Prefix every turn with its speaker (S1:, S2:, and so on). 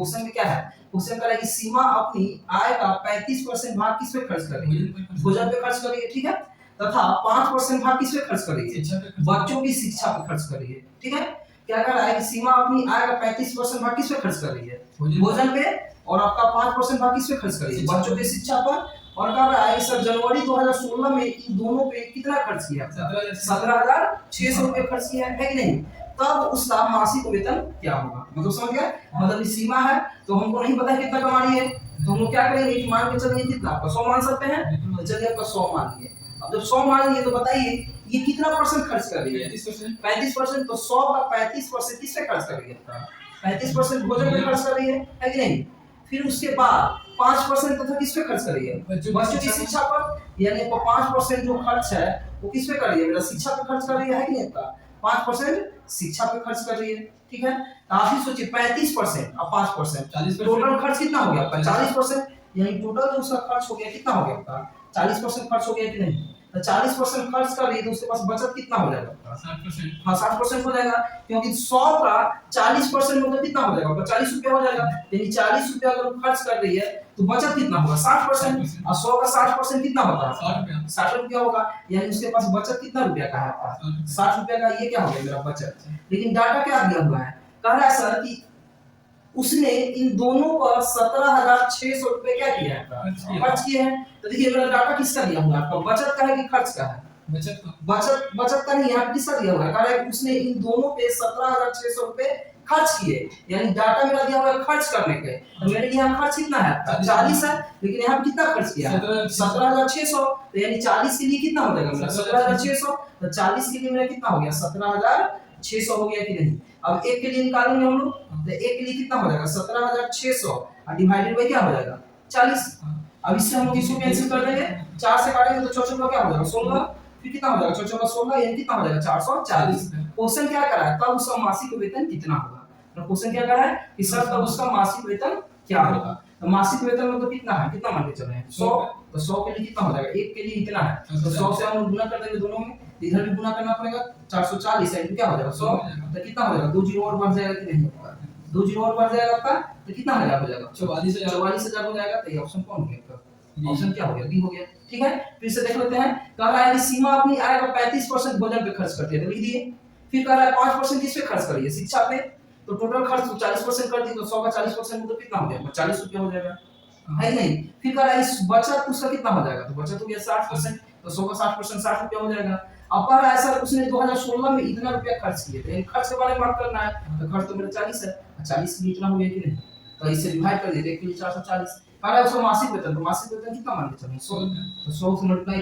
S1: Question में क्या है, क्वेश्चन कह रहा है कि सीमा अपनी आय का 35% भाग किस पे खर्च कर रही है, भोजन पे खर्च कर रही है, ठीक है, तथा 5% भाग किस पे खर्च कर रही है, बच्चों की शिक्षा पे खर्च कर रही है, ठीक है। क्या कर रहा है कि सीमा अपनी आय का 35% भाग किस पे खर्च कर रही है, भोजन पे, और आपका 5% भाग किस पे खर्च कर रही है, बच्चों की शिक्षा पर। और कह रहा है सर जनवरी 2016 में इन दोनों पे कितना खर्च किया, 17,600 रुपए खर्च किया है कि नहीं, तब उसका मासिक वेतन क्या होगा, मतलब समझ गया, मतलब सीमा है तो हमको नहीं पता कितना कमा रही है, तो हम लोग क्या करेंगे कि मान के चलिए कितना, आपका 100 मान सकते हैं, तो चलिए आपका 100 मान लिए। अब जब 100 मान लिए तो बताइए ये कितना परसेंट खर्च कर रही है, 35%, तो 100 का 35% किस पे खर्च कर रही है, 35% भोजन पे खर्च कर रही है कि नहीं। फिर उसके बाद 5% तथा किस पे खर्च कर रही है, बच्चों की शिक्षा पर, यानी 5% जो खर्च है वो किस पे कर रही है, मेरा शिक्षा पे खर्च कर रही है कि नहीं, आपका 5% शिक्षा पे खर्च कर रही है, ठीक है। आप ही सोचिए 35% और 5% टोटल खर्च कितना हो गया आपका 40%, यानी टोटल जो उसका खर्च हो गया कितना हो गया आपका 40% खर्च हो गया कि नहीं। तो 40% खर्च कर रही है तो उसके पास बचत कितना हो जाएगा आपका 60%, हाँ 60% हो जाएगा, क्योंकि 100 का 40% मतलब कितना हो जाएगा, 40 रुपया हो जाएगा, यानी 40 रुपया अगर खर्च कर रही है तो बचत कितना होगा 60%, और 100 का 60% कितना होता है 60 रुपया होगा, यानी उसके पास बचत कितना रुपया का है आपका 60 रुपया का, ये क्या हो गया मेरा बचत। लेकिन डाटा क्या दिया हुआ है, कह रहा है सर कि उसने इन दोनों पर 17,600 रुपए क्या किया है, खर्च किए हैं। तो देखिए मेरा डाटा किसका दिया हुआ है, आपका बचत का है कि खर्च का है, बचत का नहीं, यहाँ किसका दिया हुआ है, कह रहा है उसने इन दोनों पे 17,600 रुपए खर्च किए, यानी डाटा मेरा दिया हुआ है खर्च करने के, तो मेरे यहाँ खर्च कितना है 40 है, लेकिन यहाँ पे कितना खर्च किया है 17,600, तो यानी 40 के लिए कितना हो जाएगा मेरा 17,600, तो 40 के लिए मेरा कितना हो गया 17,600 हो गया कि नहीं। अब एक के लिए निकालेंगे हम लोग, तो एक के लिए कितना हो जाएगा 17,600 और डिवाइडेड बाय क्या हो जाएगा 40। अब इससे हम लोग इसको कैंसिल कर देंगे, 4 से काटेंगे तो 4 क्या हो जाएगा 16, फिर कितना हो जाएगा 4 16, यानी कितना हो जाएगा 440। क्वेश्चन क्या कर रहा है, तब उसका मासिक वेतन कितना होगा, तो क्वेश्चन क्या कर रहा है कि सर तब उसका मासिक वेतन क्या होगा, तो मासिक वेतन मतलब कितना है, कितना मान के चल रहे हैं 100, तो 100 के लिए कितना हो जाएगा, एक के लिए इतना है, तो 100 से हम गुना कर देंगे दोनों में, इधर भी गुना करना पड़ेगा 440 है, क्या हो जाएगा 100, तो कितना हो जाएगा 2 जीरो और बढ़ जाएगा कि नहीं होगा, 2 जीरो और बढ़ जाएगा आपका, तो कितना हो जाएगा 44,000 हो जाएगा। तो ये ऑप्शन कौन हो गया, ऑप्शन क्या हो गया, बी हो गया, ठीक है। फिर से देख लेते हैं, कह रहा है कि सीमा अपनी आय का 35% भोजन पे खर्च करती है, तो लिख दिए। फिर कह रहा है 5% किस पे खर्च करिए, शिक्षा पे, तो टोटल खर्च 40% कर दी, तो 100 का 40% मतलब कितना हो जाएगा 40 रुपया हो जाएगा, है नहीं। फिर कह रहा है इस बचत उसका कितना हो जाएगा, तो बचत हो गया 60%, तो 100 का 60% 60 रुपया हो जाएगा। अब कह रहा है सर उसने 2016 में इतना रुपया खर्च किए थे, खर्च के बारे में बात करना है, तो खर्च तो मेरा 40 है, 40 के लिए इतना हो गया कि नहीं, तो इसे डिवाइड कर देते, एक के लिए 440। कह रहा है उसका मासिक वेतन, तो मासिक वेतन कितना मान के चलें 100, तो 100 से मल्टीप्लाई